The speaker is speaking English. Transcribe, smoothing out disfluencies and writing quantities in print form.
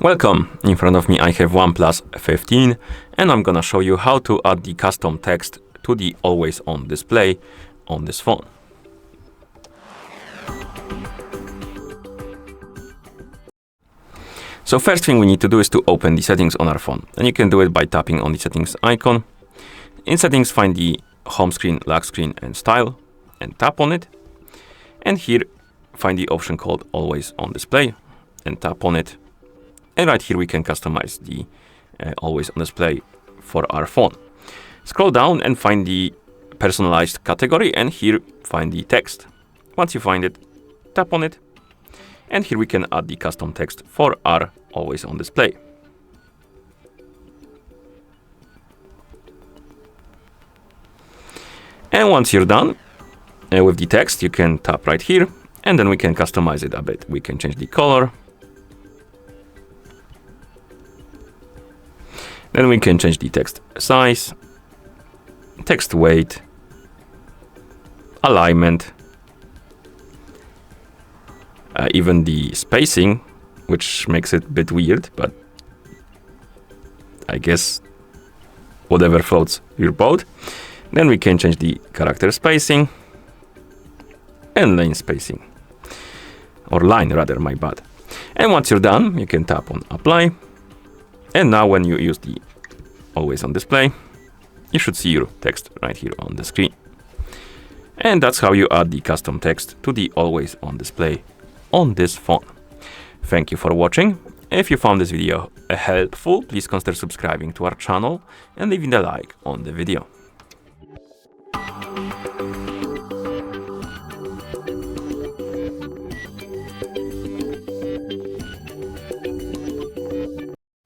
Welcome! In front of me I have OnePlus 15 and I'm gonna show you how to add the custom text to the always on display on this phone. So first thing we need to do is to open the settings on our phone, and you can do it by tapping on the settings icon. In settings, find the home screen, lock screen and style and tap on it, and here find the option called always on display and tap on it. And right here we can customize the always on display for our phone. Scroll down and find the personalized category, and here find the text. Once you find it, tap on it, and here we can add the custom text for our always on display. And once you're done with the text, you can tap right here, and then we can customize it a bit. We can change the color. Then we can change the text size, text weight, alignment, even the spacing, which makes it a bit weird, but I guess whatever floats your boat. Then we can change the character spacing and line spacing, or line rather, my bad. And once you're done, you can tap on apply. And now when you use the always on display, you should see your text right here on the screen. And that's how you add the custom text to the always on display on this phone. Thank you for watching. If you found this video helpful, please consider subscribing to our channel and leaving a like on the video.